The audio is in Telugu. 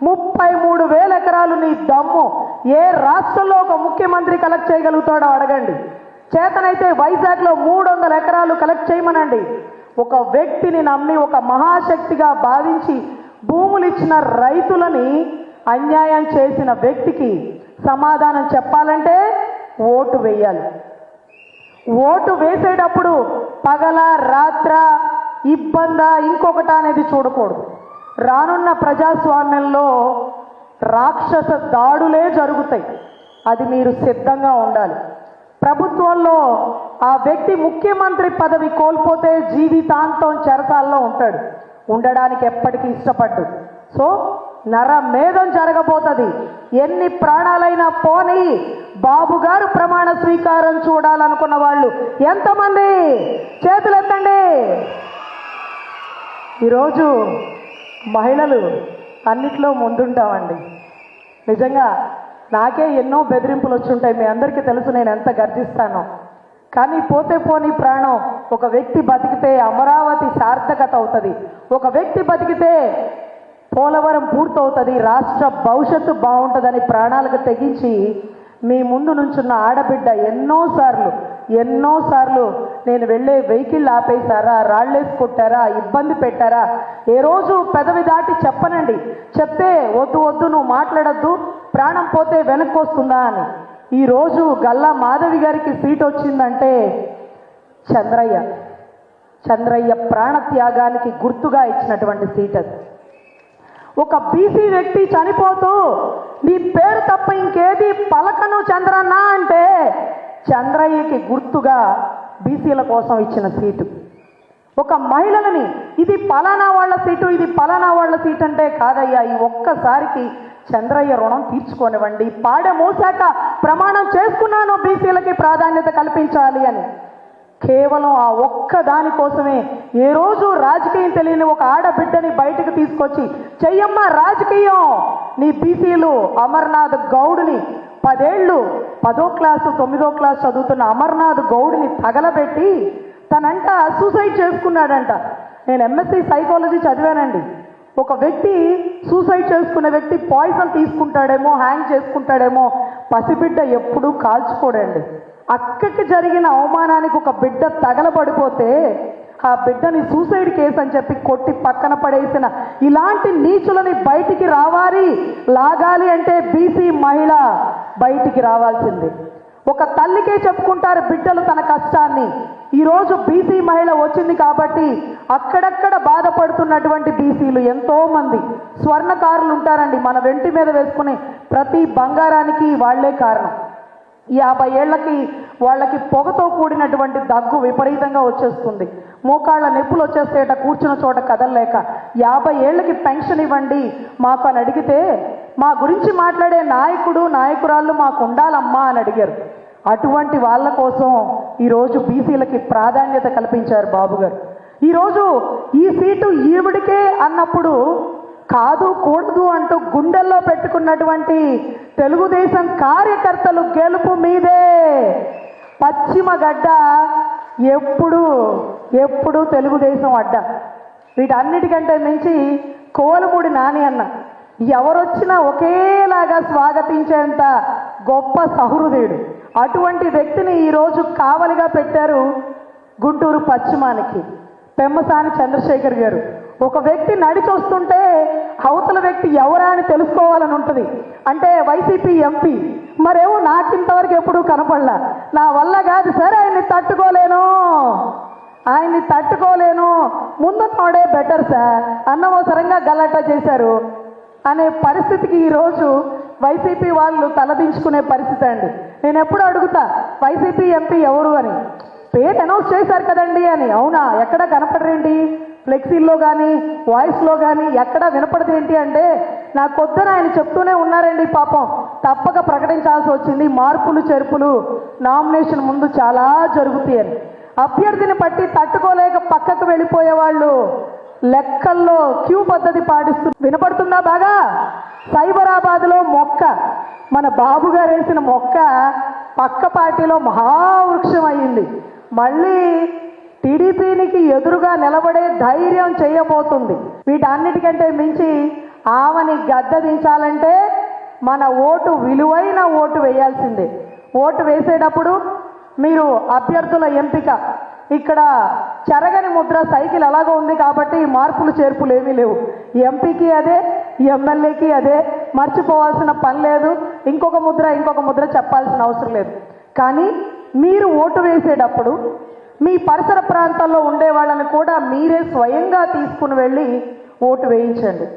33,000 ఎకరాలు నీ దమ్ము ఏ రాష్ట్రంలో ఒక ముఖ్యమంత్రి కలెక్ట్ చేయగలుగుతాడో అడగండి. చేతనైతే వైజాగ్లో 300 ఎకరాలు కలెక్ట్ చేయమనండి. ఒక వ్యక్తిని నమ్మి ఒక మహాశక్తిగా భావించి భూములు ఇచ్చిన రైతులని అన్యాయం చేసిన వ్యక్తికి సమాధానం చెప్పాలంటే ఓటు వేయాలి. ఓటు వేసేటప్పుడు పగల రాత్ర ఇబ్బందా ఇంకొకట అనేది చూడకూడదు. రానున్న ప్రజాస్వామ్యంలో రాక్షస దాడులే జరుగుతాయి. అది మీరు సిద్ధంగా ఉండాలి. ప్రభుత్వంలో ఆ వ్యక్తి ముఖ్యమంత్రి పదవి కోల్పోతే జీవితాంతం చెరసాల్లో ఉంటాడు. ఉండడానికి ఎప్పటికీ ఇష్టపడ్డు. సో నరమేధం జరగబోతుంది. ఎన్ని ప్రాణాలైనా పోనీ బాబు గారు ప్రమాణ స్వీకారం చూడాలనుకున్న వాళ్ళు ఎంతమంది చేతులు ఎత్తండి. ఈరోజు మహిళలు అన్నిట్లో ముందుంటామండి. నిజంగా నాకే ఎన్నో బెదిరింపులు వచ్చుంటాయి. మీ అందరికీ తెలుసు నేను ఎంత గర్జిస్తానో. కానీ పోతే పోని ప్రాణం. ఒక వ్యక్తి బతికితే అమరావతి సార్థకత అవుతుంది. ఒక వ్యక్తి బతికితే పోలవరం పూర్తవుతుంది. రాష్ట్ర భవిష్యత్తు బాగుంటుందని ప్రాణాలకు తెగించి మీ ముందు నుంచున్న ఆడబిడ్డ ఎన్నోసార్లు నేను వెళ్ళే వెహికల్ ఆపేశారా, రాళ్ళేసి కొట్టారా, ఇబ్బంది పెట్టారా, ఏ రోజు పెదవి దాటి చెప్పనండి. చెప్తే వద్దు నువ్వు మాట్లాడద్దు, ప్రాణం పోతే వెనక్కి వస్తుందా అని. ఈరోజు గల్లా మాధవి గారికి సీట్ వచ్చిందంటే చంద్రయ్య ప్రాణత్యాగానికి గుర్తుగా ఇచ్చినటువంటి సీట్ అది. ఒక బీసీ వ్యక్తి చనిపోతూ నీ పేరు తప్ప ఇంకేది పలకను చంద్రన్న అంటే చంద్రయ్యకి గుర్తుగా బీసీల కోసం ఇచ్చిన సీటు. ఒక మహిళలని ఇది పలానా వాళ్ళ సీటు, ఇది పలానా వాళ్ళ సీటు అంటే కాదయ్యా, ఈ ఒక్కసారికి చంద్రయ్య రుణం తీర్చుకోనివ్వండి. పాడ మోసాక ప్రమాణం చేసుకున్నాను బీసీలకి ప్రాధాన్యత కల్పించాలి అని. కేవలం ఆ ఒక్క దానికోసమే ఏ రోజు రాజకీయం తెలియని ఒక ఆడబిడ్డని బయటకు తీసుకొచ్చి చెయ్యమ్మ రాజకీయం, నీ బీసీలు అమర్నాథ్ గౌడ్ని 10 ఏళ్ళు 10వ క్లాసు 9వ క్లాసు చదువుతున్న అమర్నాథ్ గౌడ్ని తగలబెట్టి తనంట సూసైడ్ చేసుకున్నాడంట. నేను ఎంఎస్సీ సైకాలజీ చదివానండి. ఒక వ్యక్తి సూసైడ్ చేసుకునే వ్యక్తి పాయిజన్ తీసుకుంటాడేమో, హ్యాంగ్ చేసుకుంటాడేమో, పసిబిడ్డ ఎప్పుడూ కాల్చుకోడండి. అక్కకి జరిగిన అవమానానికి ఒక బిడ్డ తగలబడిపోతే ఆ బిడ్డని సూసైడ్ కేసు అని చెప్పి కొట్టి పక్కన పడేసిన ఇలాంటి నీచులని బయటికి లాగాలి అంటే బీసీ మహిళ బయటికి రావాల్సిందే. ఒక తల్లికే చెప్పుకుంటారు బిడ్డలు తన కష్టాన్ని. ఈరోజు బీసీ మహిళ వచ్చింది కాబట్టి అక్కడక్కడ బాధపడుతున్నటువంటి బీసీలు ఎంతోమంది స్వర్ణకారులు ఉంటారండి. మన వెంటి మీద వేసుకునే ప్రతి బంగారానికి వాళ్లే కారణం. 50 ఏళ్లకి వాళ్ళకి పొగతో కూడినటువంటి దగ్గు విపరీతంగా వచ్చేస్తుంది. మోకాళ్ళ నొప్పులు వచ్చేస్తేట కూర్చున్న చోట కదలలేక 50 ఏళ్ళకి పెన్షన్ ఇవ్వండి మాకు అని అడిగితే మా గురించి మాట్లాడే నాయకురాళ్ళు మాకు ఉండాలమ్మా అని అడిగారు. అటువంటి వాళ్ళ కోసం ఈరోజు బీసీలకి ప్రాధాన్యత కల్పించారు బాబు గారు. ఈరోజు ఈ సీటు ఈవిడికే అన్నప్పుడు కాదు కూడదు అంటూ గుండెల్లో పెట్టుకున్నటువంటి తెలుగుదేశం కార్యకర్తలు గెలుపు మీదే. పశ్చిమ గడ్డ ఎప్పుడు తెలుగుదేశం అడ్డ. వీటన్నిటికంటే మించి కోలమూడి నాని అన్న ఎవరొచ్చినా ఒకేలాగా స్వాగతించేంత గొప్ప సహృదయుడు. అటువంటి వ్యక్తిని ఈరోజు కావలిగా పెట్టారు గుంటూరు పశ్చిమానికి. పెమ్మసాని చంద్రశేఖర్ గారు. ఒక వ్యక్తి నడిచొస్తుంటే అవతల వ్యక్తి ఎవరా అని తెలుసుకోవాలని ఉంటుంది. అంటే వైసీపీ ఎంపీ మరేమో నాకింతవరకు ఎప్పుడూ కనపడలా. నా వల్ల కాదు సార్, ఆయన్ని తట్టుకోలేను, ముందున్నోడే బెటర్ సార్, అనవసరంగా గలాటా చేశారు అనే పరిస్థితికి ఈరోజు వైసీపీ వాళ్ళు తలదించుకునే పరిస్థితి అండి. నేను ఎప్పుడు అడుగుతా వైసీపీ ఎంపీ ఎవరు అని. పేరు అనౌన్స్ చేశారు కదండి అని. అవునా, ఎక్కడ కనపడరేంటి? ఫ్లెక్సీల్లో కానీ వాయిస్లో కానీ ఎక్కడా వినపడదు ఏంటి అంటే నాకు పొద్దున ఆయన చెప్తూనే ఉన్నారండి. పాపం తప్పక ప్రకటించాల్సి వచ్చింది. మార్పులు చేర్పులు నామినేషన్ ముందు చాలా జరుగుతాయని. అభ్యర్థిని పట్టి తట్టుకోలేక పక్కకు వెళ్ళిపోయేవాళ్ళు లెక్కల్లో క్యూ పద్ధతి పాటిస్తూ వినపడుతుందా బాగా? సైబరాబాద్లో మొక్క, మన బాబు గారు వేసిన మొక్క పక్క పార్టీలో మహావృక్షం అయ్యింది. మళ్ళీ టీడీపీనికి ఎదురుగా నిలబడే ధైర్యం చేయబోతుంది. వీటన్నిటికంటే మించి ఆమెని గద్దె దించాలంటే మన ఓటు విలువైన ఓటు వేయాల్సిందే. ఓటు వేసేటప్పుడు మీరు అభ్యర్థుల ఎంపిక ఇక్కడ చెరగని ముద్ర సైకిల్ అలాగో ఉంది కాబట్టి మార్పులు చేర్పులు ఏమీ లేవు. ఎంపీకి అదే, ఎమ్మెల్యేకి అదే, మర్చిపోవాల్సిన పని లేదు. ఇంకొక ముద్ర చెప్పాల్సిన అవసరం లేదు. కానీ మీరు ఓటు వేసేటప్పుడు మీ పరిసర ప్రాంతాల్లో ఉండే వాళ్ళని కూడా మీరే స్వయంగా తీసుకుని వెళ్ళి ఓటు వేయించండి.